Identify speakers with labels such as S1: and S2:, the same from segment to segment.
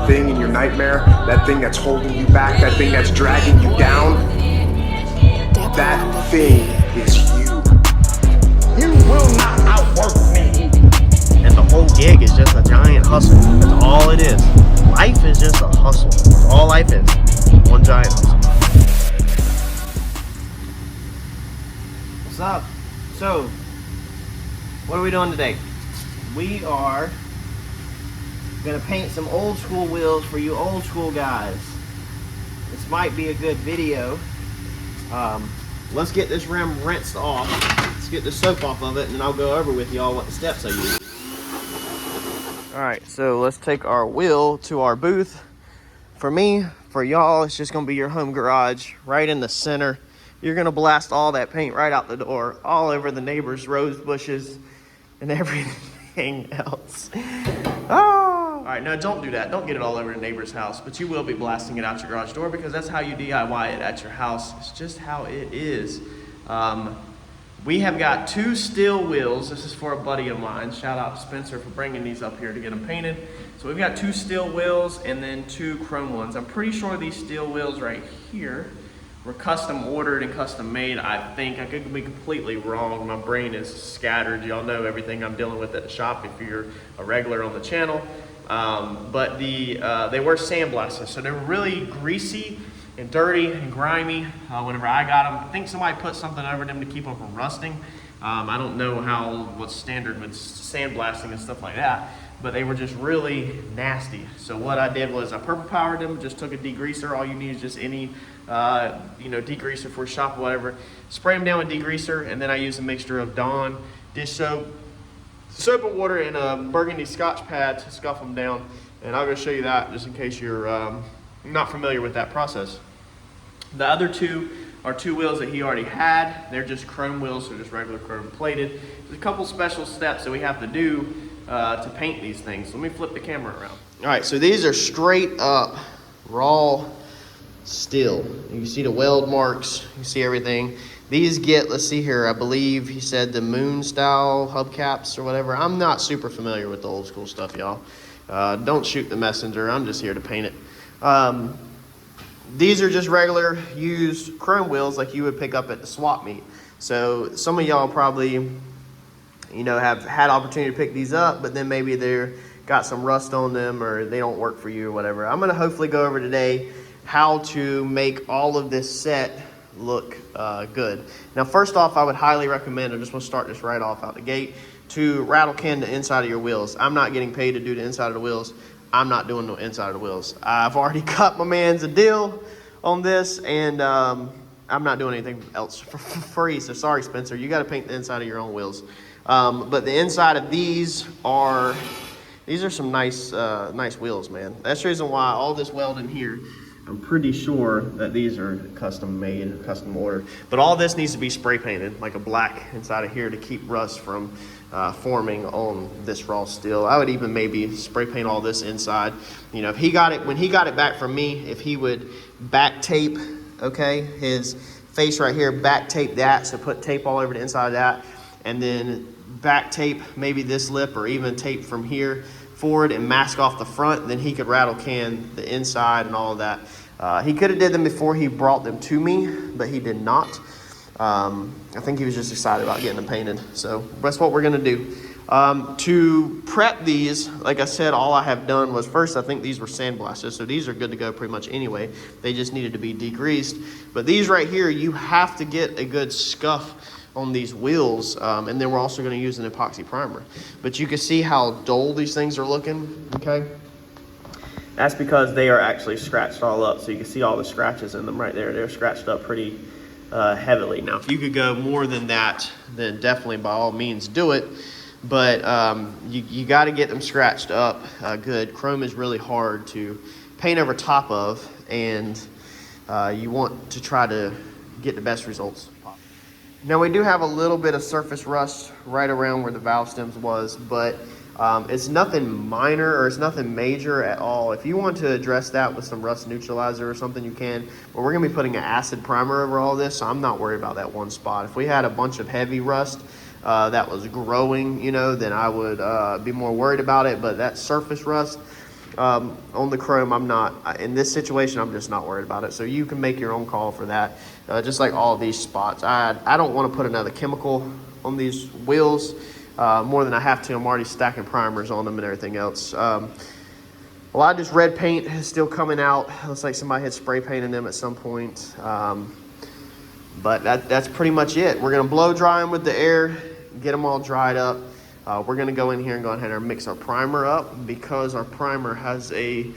S1: thing in your nightmare, that thing that's holding you back, that thing that's dragging you down, that thing is you. You will not outwork me.
S2: And the whole gig is just a giant hustle. That's all it is. Life is just a hustle. That's all life is. One giant hustle. What's up? So, what are we doing today? We are gonna paint some old school wheels for you old school guys. This might be a good video. Let's get this rim rinsed off. Let's get the soap off of it, and then I'll go over with y'all what the steps I use. All right, so let's take our wheel to our booth. For me, for y'all, it's just gonna be your home garage right in the center. You're gonna blast all that paint right out the door, all over the neighbors' rose bushes and everything else. Oh! All right, no, don't do that. Don't get it all over the neighbor's house, but you will be blasting it out your garage door because that's how you DIY it at your house. It's just how it is. We have got 2 steel wheels. This is for a buddy of mine. Shout out to Spencer for bringing these up here to get them painted. So we've got 2 steel wheels and then 2 chrome ones. I'm pretty sure these steel wheels right here were custom ordered and custom made, I think. I could be completely wrong. My brain is scattered. Y'all know everything I'm dealing with at the shop if you're a regular on the channel. But they were sandblasted, so they were really greasy and dirty and grimy whenever I got them. I think somebody put something over them to keep them from rusting. I don't know what's standard with sandblasting and stuff like that, but they were just really nasty. So what I did was I purple powered them, just took a degreaser. All you need is just any degreaser for a shop or whatever. Spray them down with degreaser, and then I used a mixture of Dawn dish soap and water, and a burgundy Scotch pad to scuff them down. And I'll go show you that just in case you're not familiar with that process. The other 2 are 2 wheels that he already had. They're just chrome wheels, so just regular chrome plated. There's a couple special steps that we have to do to paint these things. Let me flip the camera around. All right, so these are straight up raw steel. You can see the weld marks, you can see everything. These get, let's see here, I believe he said the moon style hubcaps or whatever. I'm not super familiar with the old school stuff, y'all. Don't shoot the messenger, I'm just here to paint it. These are just regular used chrome wheels like you would pick up at the swap meet. So some of y'all probably, have had opportunity to pick these up, but then maybe they're got some rust on them or they don't work for you or whatever. I'm gonna hopefully go over today how to make all of this set look good. Now, first off, I would highly recommend, I just want to start this right off out the gate, to rattle can the inside of your wheels. I'm not getting paid to do the inside of the wheels. I'm not doing the inside of the wheels. I've already cut my man's a deal on this, and I'm not doing anything else for free. So sorry, Spencer, you got to paint the inside of your own wheels. But the inside of these are some nice wheels, man. That's the reason why all this welding here, I'm pretty sure that these are custom made, custom ordered. But all this needs to be spray painted, like a black inside of here to keep rust from forming on this raw steel. I would even maybe spray paint all this inside. If he got it, when he got it back from me, if he would back tape, okay, his face right here, back tape that, so put tape all over the inside of that, and then back tape maybe this lip or even tape from here forward and mask off the front, then he could rattle can the inside and all of that. He could have did them before he brought them to me, but he did not. I think he was just excited about getting them painted. So that's what we're gonna do. To prep these, like I said, all I have done was first, I think these were sandblasted, so these are good to go pretty much anyway. They just needed to be degreased. But these right here, you have to get a good scuff on these wheels, and then we're also going to use an epoxy primer. But you can see how dull these things are looking, okay? That's because they are actually scratched all up, so you can see all the scratches in them right there. They're scratched up pretty heavily. Now, if you could go more than that, then definitely by all means do it. But you got to get them scratched up good. Chrome is really hard to paint over top of, and you want to try to get the best results. Now, we do have a little bit of surface rust right around where the valve stems was, but it's nothing minor or it's nothing major at all. If you want to address that with some rust neutralizer or something, you can. But we're going to be putting an acid primer over all this, so I'm not worried about that one spot. If we had a bunch of heavy rust that was growing, then I would be more worried about it. But that surface rust, On the chrome, I'm not, in this situation, I'm just not worried about it. So you can make your own call for that. Just like all these spots. I don't want to put another chemical on these wheels more than I have to. I'm already stacking primers on them and everything else. A lot of this red paint is still coming out. Looks like somebody had spray painted them at some point. But that's pretty much it. We're going to blow dry them with the air, get them all dried up. We're going to go in here and go ahead and mix our primer up, because our primer has a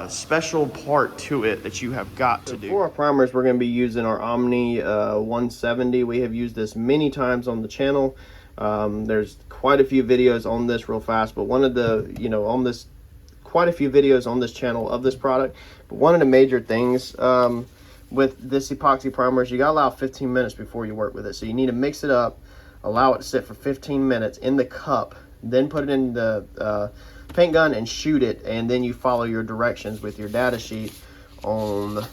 S2: special part to it that you have got to do. For our primers, we're going to be using our Omni 170. We have used this many times on the channel. There's quite a few videos on this real fast, but one of the, quite a few videos on this channel of this product. But one of the major things with this epoxy primer is you gotta allow 15 minutes before you work with it. So you need to mix it up, allow it to sit for 15 minutes in the cup, then put it in the paint gun and shoot it, and then you follow your directions with your data sheet on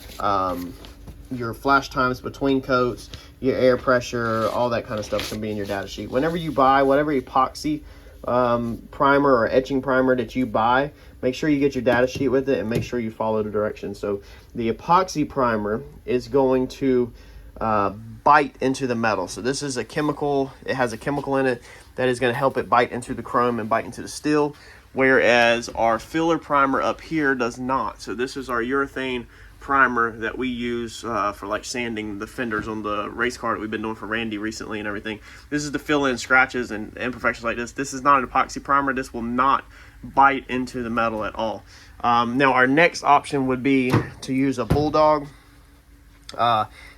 S2: your flash times between coats, your air pressure, all that kind of stuff can be in your data sheet. Whenever you buy whatever epoxy primer or etching primer that you buy, make sure you get your data sheet with it and make sure you follow the directions. So the epoxy primer is going to bite into the metal. So this is a chemical, it has a chemical in it that is going to help it bite into the chrome and bite into the steel, whereas our filler primer up here does not. So this is our urethane primer that we use for like sanding the fenders on the race car that we've been doing for Randy recently and everything. This is to fill in scratches and imperfections like this. This is not an epoxy primer. This will not bite into the metal at all. Now our next option would be to use a Bulldog.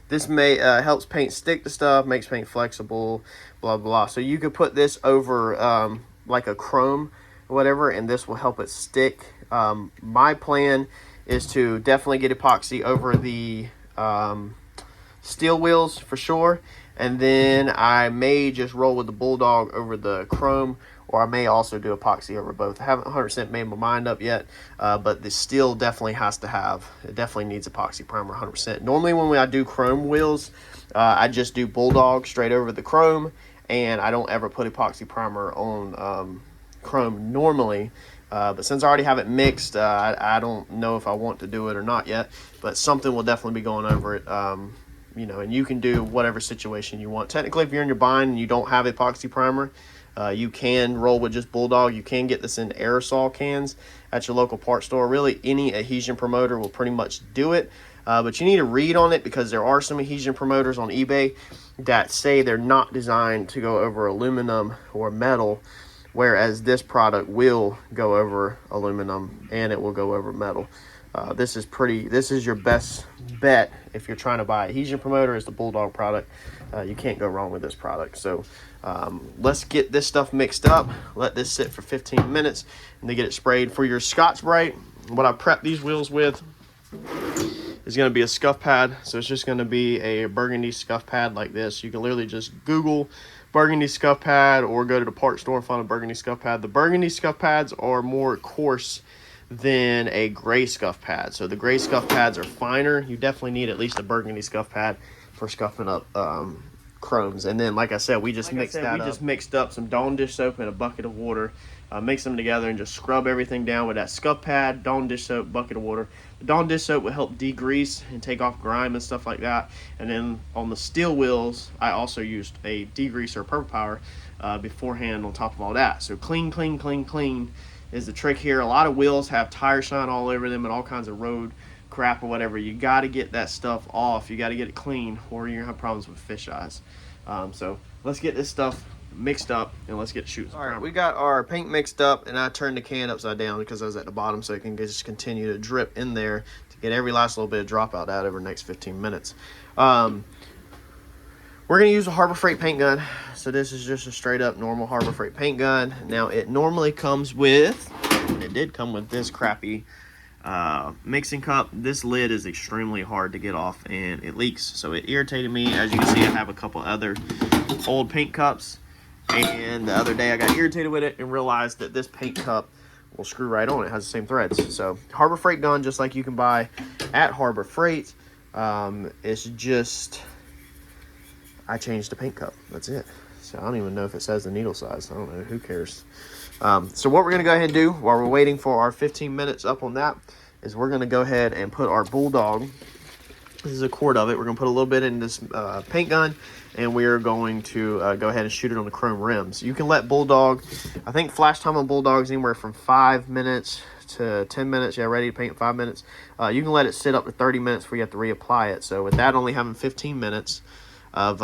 S2: This may helps paint stick to stuff, makes paint flexible, blah blah. So you could put this over like a chrome or whatever, and this will help it stick. My plan is to definitely get epoxy over the steel wheels for sure, and then I may just roll with the Bulldog over the chrome, or I may also do epoxy over both. I haven't 100% made my mind up yet, but the steel definitely has to have, it definitely needs epoxy primer 100%. Normally when I do chrome wheels, I just do Bulldog straight over the chrome, and I don't ever put epoxy primer on chrome normally. But since I already have it mixed, I don't know if I want to do it or not yet, but something will definitely be going over it. And you can do whatever situation you want. Technically, if you're in your bind and you don't have epoxy primer, you can roll with just Bulldog. You can get this in aerosol cans at your local parts store. Really, any adhesion promoter will pretty much do it, but you need to read on it, because there are some adhesion promoters on eBay that say they're not designed to go over aluminum or metal, whereas this product will go over aluminum and it will go over metal. This is your best bet if you're trying to buy adhesion promoter, is the Bulldog product. You can't go wrong with this product. So let's get this stuff mixed up, let this sit for 15 minutes, and then get it sprayed. For your Scotch-Brite, what I prepped these wheels with is going to be a scuff pad. So it's just going to be a burgundy scuff pad like this. You can literally just Google burgundy scuff pad or go to the parts store and find a burgundy scuff pad. The burgundy scuff pads are more coarse than a gray scuff pad. So the gray scuff pads are finer. You definitely need at least a burgundy scuff pad for scuffing up chromes. And then, like I said, we just mixed up some Dawn dish soap and a bucket of water. Mix them together and just scrub everything down with that scuff pad, Dawn dish soap, bucket of water. The Dawn dish soap will help degrease and take off grime and stuff like that. And then on the steel wheels, I also used a degreaser, Purple Power, beforehand on top of all that. So clean, clean, clean, clean is the trick here. A lot of wheels have tire shine all over them and all kinds of road crap or whatever. You got to get that stuff off. You got to get it clean, or you're gonna have problems with fish eyes. So let's get this stuff mixed up and let's get shooting. All right, we got our paint mixed up, and I turned the can upside down because I was at the bottom, so it can just continue to drip in there to get every last little bit of dropout out over the next 15 minutes. We're gonna use a Harbor Freight paint gun. So this is just a straight up normal Harbor Freight paint gun. Now it normally comes with, it did come with this crappy mixing cup. This lid is extremely hard to get off and it leaks, so it irritated me. As you can see, I have a couple other old paint cups, and the other day I got irritated with it and realized that this paint cup will screw right on. It has the same threads. So Harbor Freight gun, just like you can buy at Harbor Freight. It's just, I changed the paint cup, that's it. So I don't even know if it says the needle size. I don't know, who cares? So what we're going to go ahead and do while we're waiting for our 15 minutes up on that is we're going to go ahead and put our Bulldog. This is a quart of it. We're going to put a little bit in this paint gun, and we're going to go ahead and shoot it on the chrome rims. You can let Bulldog, I think flash time on Bulldogs anywhere from 5 minutes to 10 minutes. Yeah, ready to paint in 5 minutes. You can let it sit up to 30 minutes before you have to reapply it. So with that only having 15 minutes of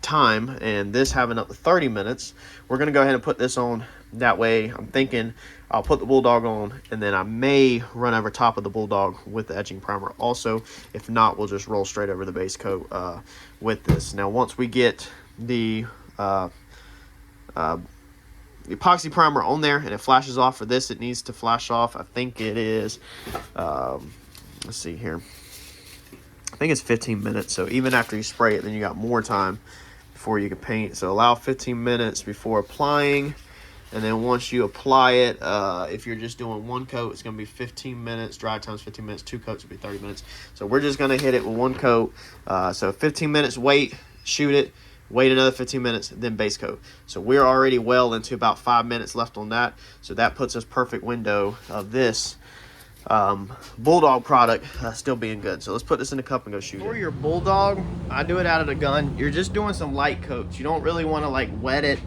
S2: time and this having up to 30 minutes, we're going to go ahead and put this on. That way, I'm thinking I'll put the Bulldog on, and then I may run over top of the Bulldog with the etching primer also. If not, we'll just roll straight over the base coat with this. Now, once we get the epoxy primer on there and it flashes off, for this it needs to flash off, I think it is, let's see here, I think it's 15 minutes. So even after you spray it, then you got more time before you can paint. So allow 15 minutes before applying. And then once you apply it, if you're just doing one coat, it's going to be 15 minutes. Dry time's 15 minutes. 2 coats will be 30 minutes. So we're just going to hit it with 1 coat. So 15 minutes, wait, shoot it, wait another 15 minutes, then base coat. So we're already well into about 5 minutes left on that. So that puts us perfect window of this Bulldog product still being good. So let's put this in a cup and go shoot it. For your Bulldog, I do it out of the gun. You're just doing some light coats. You don't really want to like wet it,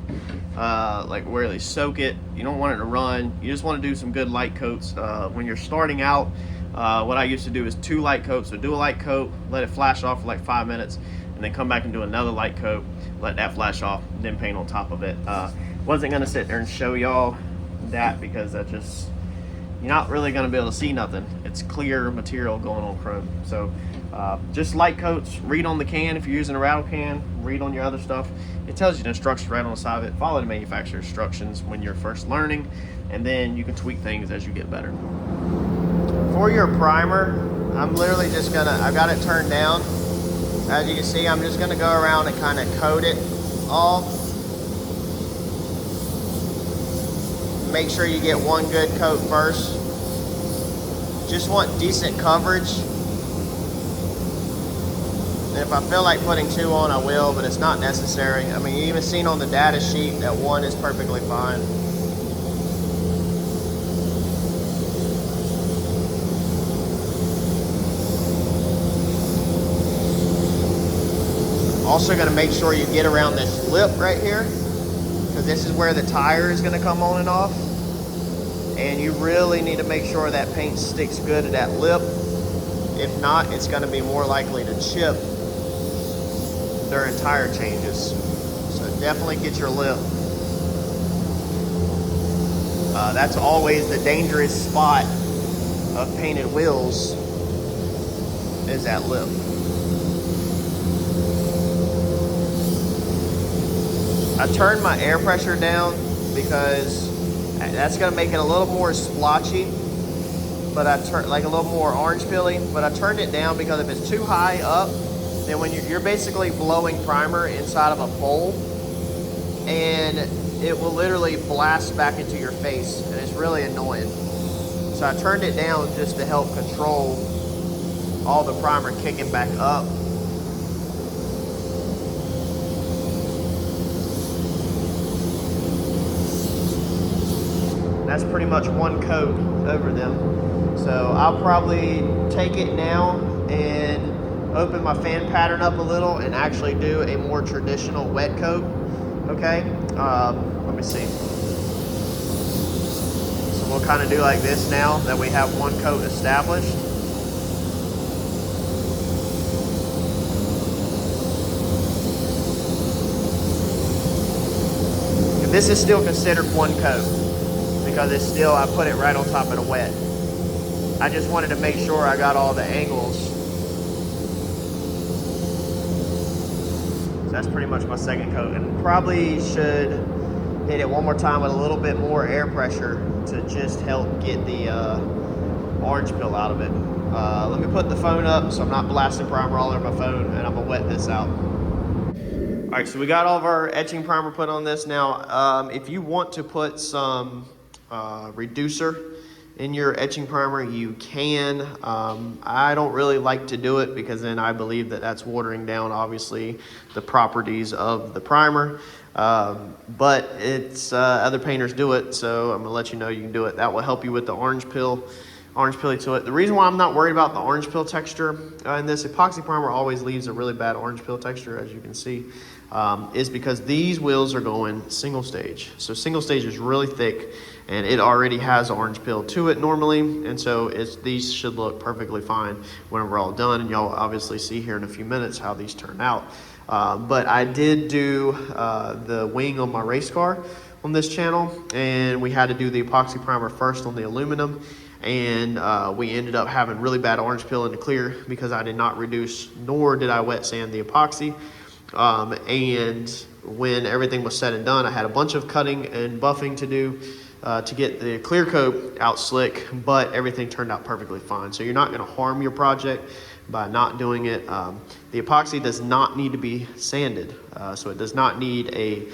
S2: like where they soak it. You don't want it to run. You just want to do some good light coats. When you're starting out, what I used to do is 2 light coats. So do a light coat, let it flash off for like 5 minutes, and then come back and do another light coat, let that flash off, then paint on top of it. Wasn't gonna sit there and show y'all that because that just, you're not really going to be able to see nothing. It's clear material going on chrome. So just light coats. Read on the can if you're using a rattle can. Read on your other stuff. It tells you the instructions right on the side of it. Follow the manufacturer's instructions when you're first learning, and then you can tweak things as you get better. For your primer, I'm literally just gonna, I've got it turned down. As you can see, I'm just gonna go around and kind of coat it all. Make sure you get 1 good coat first. Just want decent coverage. And if I feel like putting 2 on, I will, but it's not necessary. I mean, you even seen on the data sheet that 1 is perfectly fine. Also gonna make sure you get around this lip right here, because this is where the tire is going to come on and off, and you really need to make sure that paint sticks good to that lip. If not, it's going to be more likely to chip during tire changes. So definitely get your lip. That's always the dangerous spot of painted wheels, is that lip. I turned my air pressure down because that's gonna make it a little more splotchy, but I turned like a little more orange peely, but I turned it down because if it's too high up, then when you're basically blowing primer inside of a bowl, and it will literally blast back into your face, and it's really annoying. So I turned it down just to help control all the primer kicking back up. That's pretty much 1 coat over them. So I'll probably take it now and open my fan pattern up a little and actually do a more traditional wet coat. Okay, let me see. So we'll kind of do like this now that we have 1 coat established. And this is still considered 1 coat, because it's still, I put it right on top of the wet. I just wanted to make sure I got all the angles. So that's pretty much my 2nd coat, and probably should hit it 1 more time with a little bit more air pressure to just help get the orange peel out of it. Let me put the phone up so I'm not blasting primer all over my phone, and I'm gonna wet this out. All right, so we got all of our etching primer put on this. Now, if you want to put some reducer in your etching primer, you can. I don't really like to do it because then I believe that that's watering down, obviously, the properties of the primer. But it's other painters do it, so I'm gonna let you know you can do it. That will help you with the orange pilly to it. The reason why I'm not worried about the orange peel texture in this epoxy primer always leaves a really bad orange peel texture, as you can see, is because these wheels are going single stage. So single stage is really thick, and it already has orange peel to it normally, and so these should look perfectly fine when we're all done, and y'all obviously see here in a few minutes how these turn out. But I did do the wing on my race car on this channel, and we had to do the epoxy primer first on the aluminum, and we ended up having really bad orange peel in the clear because I did not reduce nor did I wet sand the epoxy. And when everything was said and done, I had a bunch of cutting and buffing to do to get the clear coat out slick, but everything turned out perfectly fine. So you're not going to harm your project by not doing it. The epoxy does not need to be sanded, so it does not need a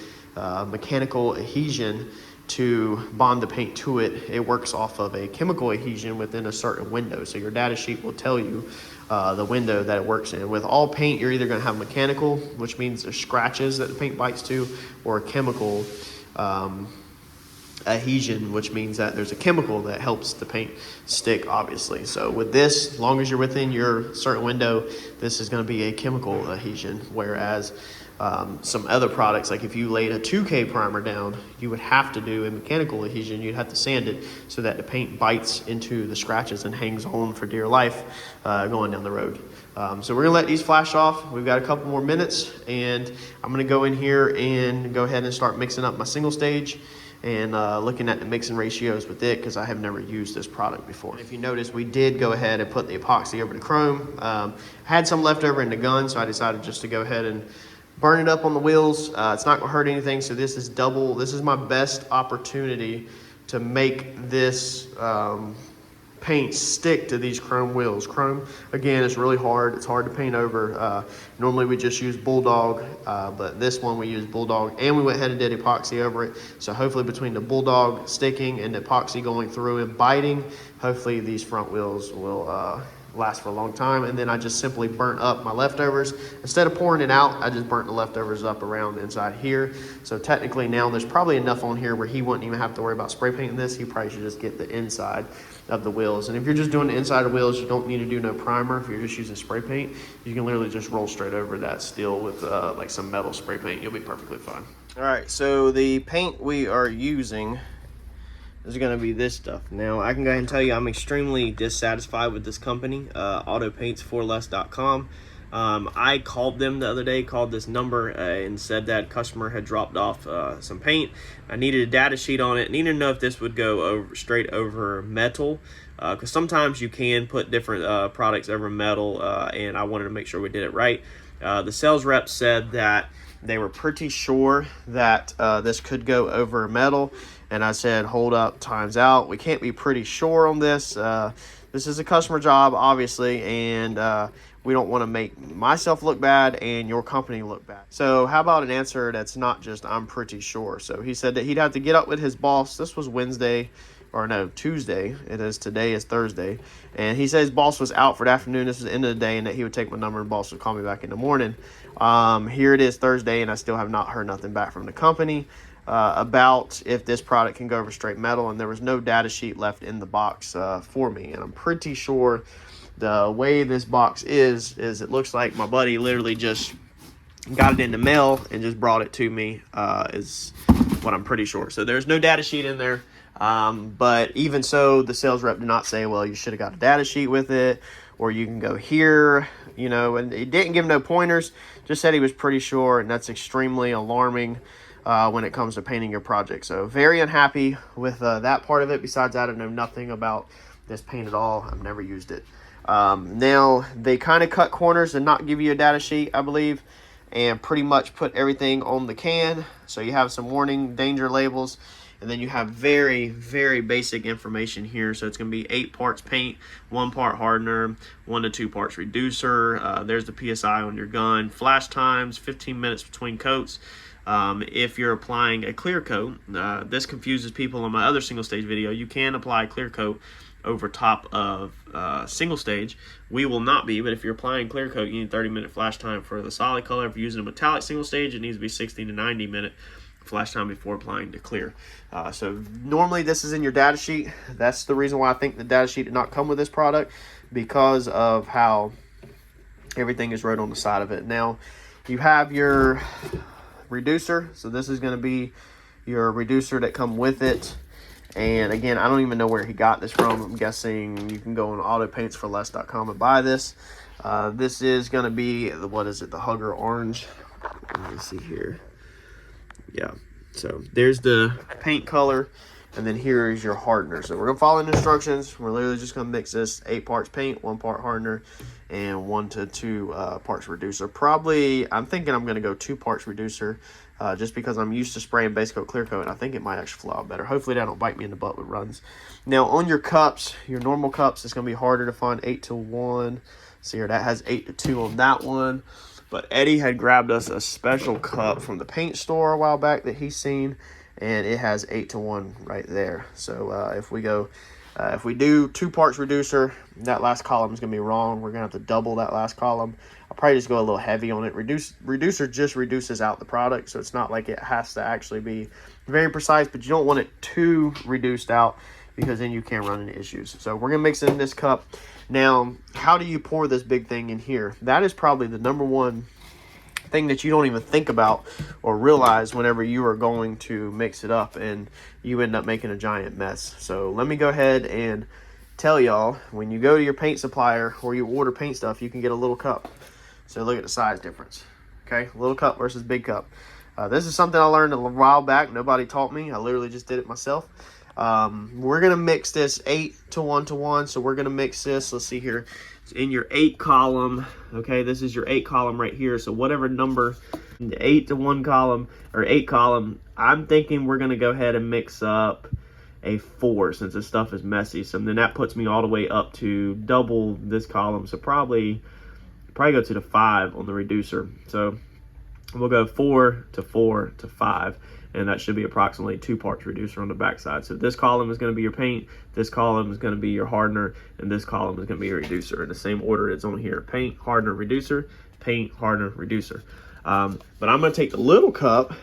S2: mechanical adhesion to bond the paint to it. It works off of a chemical adhesion within a certain window. So your data sheet will tell you the window that it works in. With all paint, you're either going to have mechanical, which means there's scratches that the paint bites to, or a chemical adhesion, which means that there's a chemical that helps the paint stick, obviously. So with this, as long as you're within your certain window, this is going to be a chemical adhesion, whereas some other products, like if you laid a 2K primer down, you would have to do a mechanical adhesion. You'd have to sand it so that the paint bites into the scratches and hangs on for dear life going down the road. So we're gonna let these flash off. We've got a couple more minutes, and I'm gonna go in here and go ahead and start mixing up my single stage and looking at the mixing ratios with it, because I have never used this product before. If you notice, we did go ahead and put the epoxy over the chrome. I had some left over in the gun, so I decided just to go ahead and burn it up on the wheels. It's not gonna hurt anything, so this is double. This is my best opportunity to make this paint stick to these chrome wheels. Chrome, again, is really hard. It's hard to paint over. Normally we just use Bulldog, but this one we use Bulldog, and we went ahead and did epoxy over it. So hopefully between the Bulldog sticking and the epoxy going through and biting, hopefully these front wheels will last for a long time. And then I just simply burnt up my leftovers. Instead of pouring it out, I just burnt the leftovers up around inside here. So technically now there's probably enough on here where he wouldn't even have to worry about spray painting this. He probably should just get the inside of the wheels. And if you're just doing the inside of wheels, you don't need to do no primer. If you're just using spray paint, you can literally just roll straight over that steel with like some metal spray paint. You'll be perfectly fine. All right, so the paint we are using is going to be this stuff. Now, I can go ahead and tell you I'm extremely dissatisfied with this company, autopaints4less.com. I called them the other day, called this number, and said that customer had dropped off some paint. I needed a data sheet on it. Needed to know if this would go straight over metal, because sometimes you can put different products over metal, and I wanted to make sure we did it right. The sales rep said that they were pretty sure that this could go over metal, and I said, hold up, time's out. We can't be pretty sure on this. This is a customer job, obviously, and we don't want to make myself look bad and your company look bad. So how about an answer that's not just I'm pretty sure? So he said that he'd have to get up with his boss. This was Wednesday, or no, Tuesday. Today is Thursday. And he said his boss was out for the afternoon. This is the end of the day, and that he would take my number and boss would call me back in the morning. Here it is Thursday, and I still have not heard nothing back from the company about if this product can go over straight metal, and there was no data sheet left in the box for me. And I'm pretty sure the way this box is it looks like my buddy literally just got it in the mail and just brought it to me, is what I'm pretty sure. So there's no data sheet in there, but even so, the sales rep did not say, well, you should have got a data sheet with it, or you can go here, you know, and he didn't give no pointers, just said he was pretty sure, and that's extremely alarming when it comes to painting your project. So very unhappy with that part of it. Besides that, I know nothing about this paint at all. I've never used it. Now, they kind of cut corners and not give you a data sheet, I believe, and pretty much put everything on the can. So you have some warning, danger labels, and then you have very, very basic information here. So it's going to be 8 parts paint, 1 part hardener, 1 to 2 parts reducer. There's the PSI on your gun. Flash times, 15 minutes between coats. If you're applying a clear coat, this confuses people on my other single stage video. You can apply clear coat
S3: over top of single stage. We will not be, but if you're applying clear coat, you need 30-minute flash time for the solid color. If you're using a metallic single stage, it needs to be 60 to 90-minute flash time before applying to clear. So normally this is in your data sheet. That's the reason why I think the data sheet did not come with this product, because of how everything is wrote on the side of it. Now you have your reducer, so this is going to be your reducer that come with it. And again, I don't even know where he got this from. I'm guessing you can go on autopaintsforless.com and buy this. This is going to be the, what is it, the Hugger Orange. Let me see here. Yeah, so there's the paint color, and then here is your hardener. So we're gonna follow the instructions. We're literally just gonna mix this 8 parts paint, 1 part hardener, and 1 to 2 parts reducer. Probably, I'm thinking I'm gonna go 2 parts reducer, just because I'm used to spraying base coat, clear coat, and I think it might actually flow out better. Hopefully that don't bite me in the butt with runs. Now on your cups, your normal cups, it's gonna be harder to find 8 to 1. See here, that has 8 to 2 on that one. But Eddie had grabbed us a special cup from the paint store a while back that he's seen, and it has 8 to 1 right there. So if we do 2 parts reducer, that last column is going to be wrong. We're going to have to double that last column. I'll probably just go a little heavy on it. Reducer just reduces out the product, so it's not like it has to actually be very precise, but you don't want it too reduced out, because then you can run into issues. So we're going to mix it in this cup. Now, how do you pour this big thing in here? That is probably the #1 thing that you don't even think about or realize whenever you are going to mix it up, and you end up making a giant mess. So let me go ahead and tell y'all, when you go to your paint supplier or you order paint stuff, you can get a little cup. So look at the size difference. Okay, little cup versus big cup. This is something I learned a while back. Nobody taught me. I literally just did it myself. We're going to mix this 8 to 1 to 1. So we're going to mix this. Let's see here. It's in your 8 column. Okay, this is your 8 column right here. So whatever number, the 8 to 1 column or 8 column, I'm thinking we're going to go ahead and mix up a 4, since this stuff is messy. So then that puts me all the way up to double this column. So probably go to the 5 on the reducer. So we'll go 4 to 4 to 5. And that should be approximately 2 parts reducer on the backside. So this column is going to be your paint, this column is going to be your hardener, and this column is going to be your reducer in the same order it's on here: paint, hardener, reducer, paint, hardener, reducer. But I'm going to take the little cup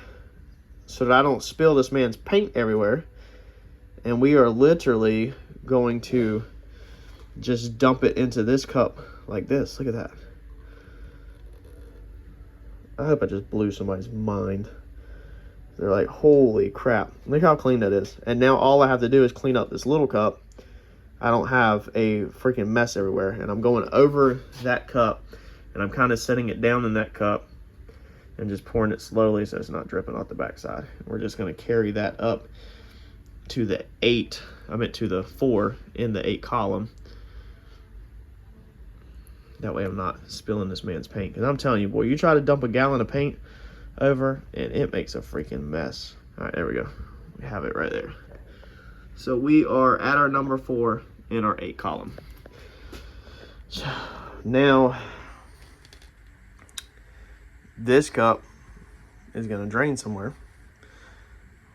S3: so that I don't spill this man's paint everywhere, and we are literally going to just dump it into this cup like this. Look at that. I hope I just blew somebody's mind. They're like, holy crap, look how clean that is. And now all I have to do is clean up this little cup. I don't have a freaking mess everywhere. And I'm going over that cup, and I'm kind of setting it down in that cup and just pouring it slowly so it's not dripping off the backside. We're just going to carry that up to the 8, to the 4 in the 8 column. That way I'm not spilling this man's paint. Because I'm telling you, boy, you try to dump a gallon of paint over and it makes a freaking mess. All right, there we go. We have it right there. So we are at our number 4 in our 8 column. So now this cup is going to drain somewhere.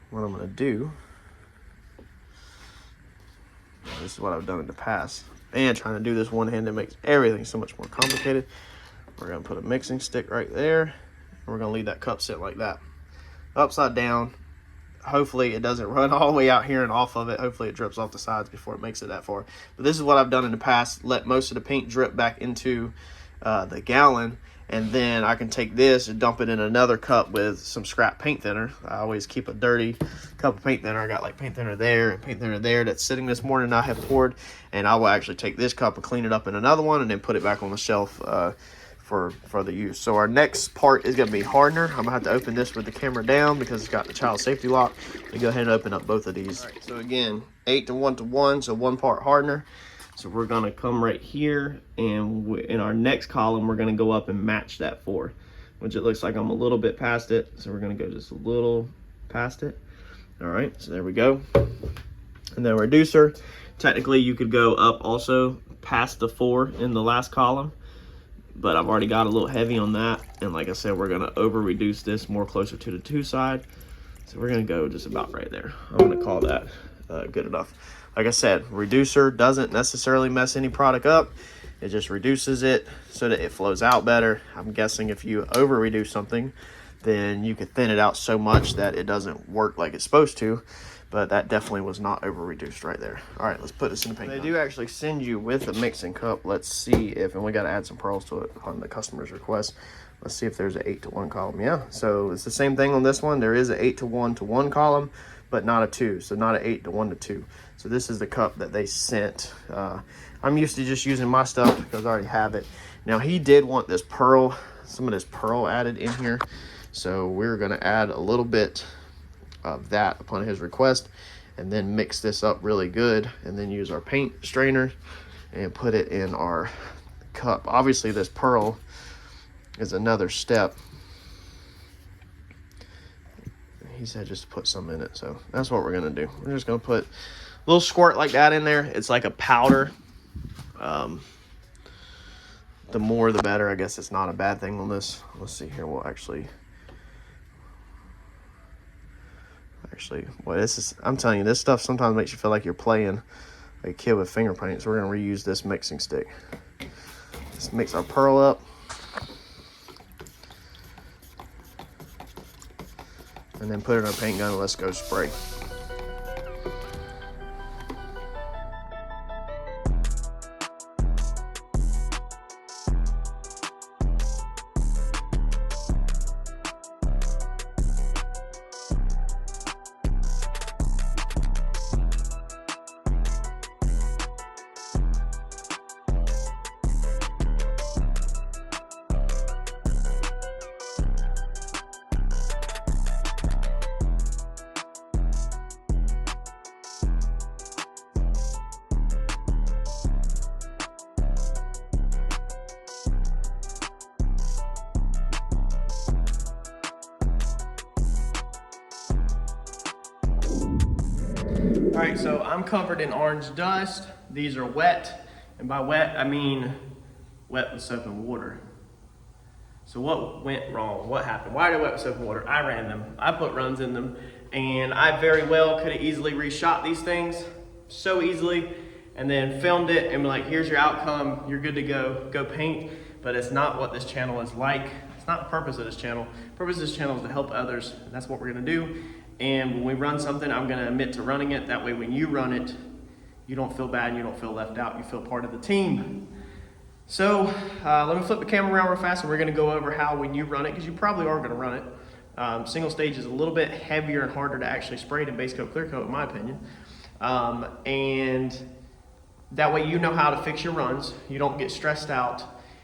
S3: What I'm going to do, this is what I've done in the past, and trying to do this one-handed makes everything so much more complicated. We're going to put a mixing stick right there. We're going to leave that cup sit like that, upside down. Hopefully it doesn't run all the way out here and off of it. Hopefully it drips off the sides before it makes it that far. But this is what I've done in the past. Let most of the paint drip back into the gallon, and then I can take this and dump it in another cup with some scrap paint thinner. I always keep a dirty cup of paint thinner. I got like paint thinner there and paint thinner there that's sitting this morning I have poured, and I will actually take this cup and clean it up in another one and then put it back on the shelf for the use. So our next part is going to be hardener. I'm going to have to open this with the camera down because it's got the child safety lock. Let me go ahead and open up both of these. All right, so again, 8 to 1 to 1, so 1 part hardener. So we're going to come right here, and in our next column, we're going to go up and match that 4, which it looks like I'm a little bit past it. So we're going to go just a little past it. All right, so there we go. And then reducer, technically you could go up also past the 4 in the last column, but I've already got a little heavy on that. And like I said, we're going to over reduce this more closer to the 2 side. So we're going to go just about right there. I'm going to call that good enough.
S2: Like I said, reducer doesn't necessarily mess any product up. It just reduces it so that it flows out better. I'm guessing if you over reduce something, then you could thin it out so much that it doesn't work like it's supposed to. But that definitely was not over reduced right there. All right, let's put this in the paint. They do actually send you with a mixing cup. Let's see if, and we got to add some pearls to it on the customer's request. Let's see if there's an 8-to-1 column. Yeah, so it's the same thing on this one. There is an 8-to-1 column, but not a 2. So not an 8-to-1 So this is the cup that they sent. I'm used to just using my stuff because I already have it. Now he did want this pearl, some of this pearl added in here. So we're gonna add a little bit of that upon his request, and then mix this up really good, and then use our paint strainer and put it in our cup. Obviously this pearl is another step. He said just to put some in it, so that's what we're gonna do. We're just gonna put a little squirt like that in there. It's like a powder. The more the better. I guess it's not a bad thing on this. Let's see here. We'll actually, boy, this is, I'm telling you, this stuff sometimes makes you feel like you're playing like a kid with finger paint. So we're gonna reuse this mixing stick. Let's mix our pearl up. And then put it in our paint gun and let's go spray. All right, so I'm covered in orange dust. These are wet, and by wet, I mean wet with soap and water. So what went wrong? What happened? Why are they wet with soap and water? I ran them. I put runs in them, and I very well could have easily reshot these things so easily, and then filmed it and be like, here's your outcome, you're good to go paint. But it's not what this channel is like. It's not the purpose of this channel. The purpose of this channel is to help others, and that's what we're gonna do. And when we run something, I'm gonna admit to running it. That way when you run it, you don't feel bad and you don't feel left out. You feel part of the team. So let me flip the camera around real fast, and we're gonna go over how when you run it, because you probably are gonna run it. Single stage is a little bit heavier and harder to actually spray than base coat, clear coat, in my opinion. And that way you know how to fix your runs. You don't get stressed out,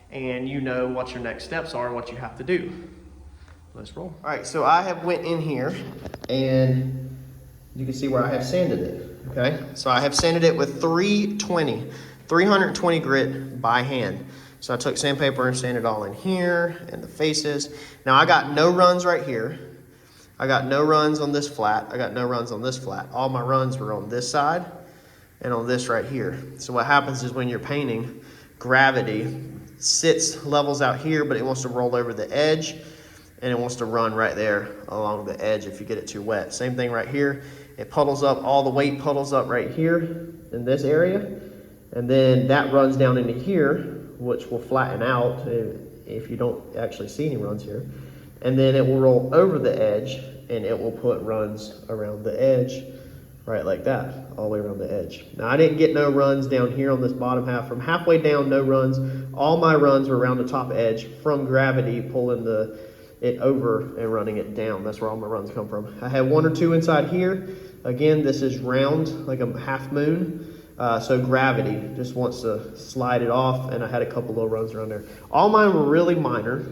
S2: and you know what your next steps are and what you have to do. Let's roll. All right, so I have went in here, and you can see where I have sanded it, okay? So I have sanded it with 320 grit by hand. So I took sandpaper and sanded all in here and the faces. Now I got no runs right here. I got no runs on this flat. I got no runs on this flat. All my runs were on this side and on this right here. So what happens is when you're painting, gravity levels out here, but it wants to roll over the edge, and it wants to run right there along the edge if you get it too wet. Same thing right here. It puddles up, all the weight puddles up right here in this area, and then that runs down into here, which will flatten out if you don't actually see any runs here. And then it will roll over the edge, and it will put runs around the edge, right like that, all the way around the edge. Now I didn't get no runs down here on this bottom half. From halfway down, no runs. All my runs were around the top edge from gravity pulling it over and running it down. That's where all my runs come from. I have 1 or 2 inside here. Again, this is round, like a half moon. So gravity just wants to slide it off, and I had a couple little runs around there. All mine were really minor.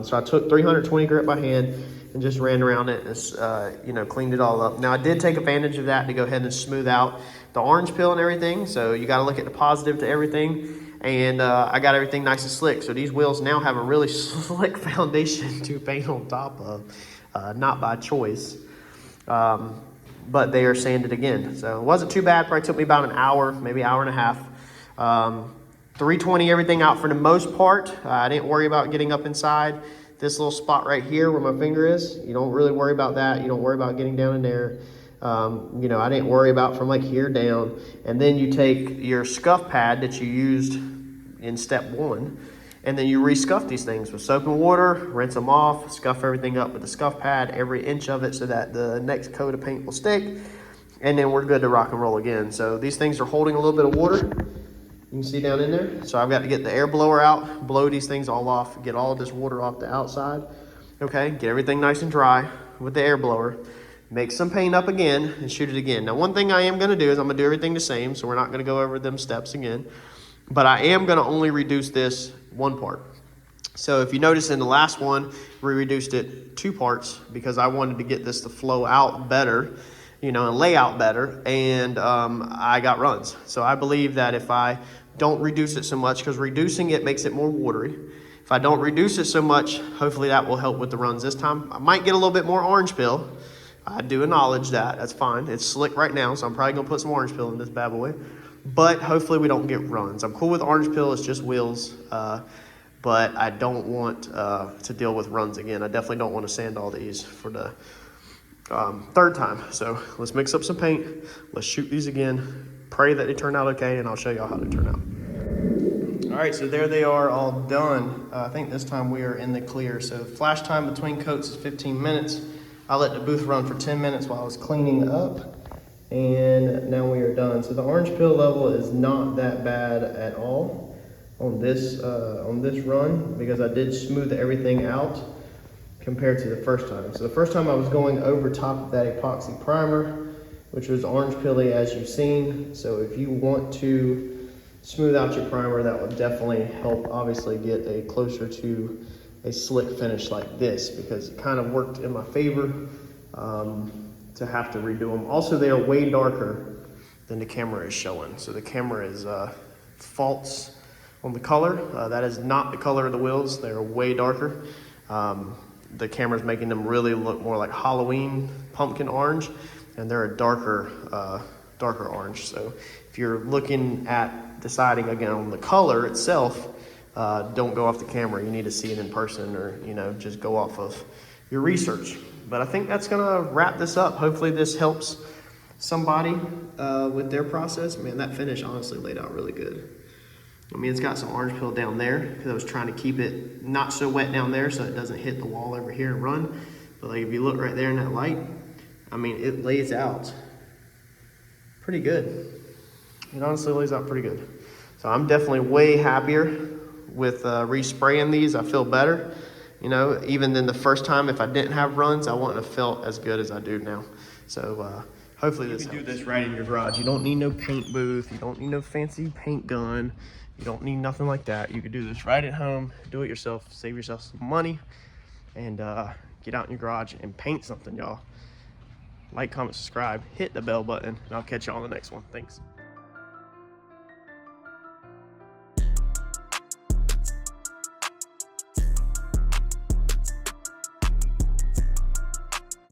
S2: So I took 320 grit by hand and just ran around it and cleaned it all up. Now I did take advantage of that to go ahead and smooth out the orange peel and everything. So you got to look at the positive to everything. And I got everything nice and slick. So these wheels now have a really slick foundation to paint on top of, not by choice. But they are sanded again. So it wasn't too bad. Probably took me about an hour, maybe hour and a half. 320 everything out for the most part. I didn't worry about getting up inside. This little spot right here where my finger is, you don't really worry about that. You don't worry about getting down in there. You know, I didn't worry about from like here down. And then you take your scuff pad that you used in step 1, and then you rescuff these things with soap and water, rinse them off, scuff everything up with the scuff pad, every inch of it, so that the next coat of paint will stick, and then we're good to rock and roll again. So these things are holding a little bit of water. You can see down in there. So I've got to get the air blower out, blow these things all off, get all of this water off the outside. Okay, get everything nice and dry with the air blower. Make some paint up again and shoot it again. Now, one thing I am going to do is I'm going to do everything the same, so we're not going to go over them steps again. But I am going to only reduce this 1 part. So if you notice in the last one, we reduced it 2 parts because I wanted to get this to flow out better, you know, and lay out better, and I got runs. So I believe that if I don't reduce it so much, because reducing it makes it more watery, if I don't reduce it so much, hopefully that will help with the runs this time. I might get a little bit more orange peel. I do acknowledge that. That's fine. It's slick right now, so I'm probably going to put some orange peel in this bad boy. But hopefully we don't get runs. I'm cool with orange peel. It's just wheels. But I don't want to deal with runs again. I definitely don't want to sand all these for the 3rd time. So let's mix up some paint. Let's shoot these again. Pray that they turn out okay, and I'll show y'all how they turn out. All right, so there they are all done. I think this time we are in the clear. So flash time between coats is 15 minutes. I let the booth run for 10 minutes while I was cleaning up. And now we are done. So the orange peel level is not that bad at all on this run, because I did smooth everything out compared to the first time. So the first time I was going over top of that epoxy primer, which was orange peely as you've seen. So if you want to smooth out your primer, that would definitely help obviously get a closer to a slick finish like this, because it kind of worked in my favor to have to redo them. Also, they are way darker than the camera is showing. So the camera is false on the color. That is not the color of the wheels. They're way darker. The camera's making them really look more like Halloween pumpkin orange, and they're a darker orange. So if you're looking at deciding again on the color itself, don't go off the camera. You need to see it in person, or just go off of your research. But I think that's gonna wrap this up. Hopefully this helps somebody with their process. Man, that finish honestly laid out really good. I mean, it's got some orange peel down there because I was trying to keep it not so wet down there so it doesn't hit the wall over here and run. But like if you look right there in that light, I mean, it lays out pretty good. It honestly lays out pretty good. So I'm definitely way happier with respraying these. I feel better. Even than the first time. If I didn't have runs, I wouldn't have felt as good as I do now. So hopefully this helps. You can do this right in your garage. You don't need no paint booth. You don't need no fancy paint gun. You don't need nothing like that. You can do this right at home. Do it yourself. Save yourself some money. And get out in your garage and paint something, y'all. Like, comment, subscribe. Hit the bell button. And I'll catch y'all on the next one. Thanks.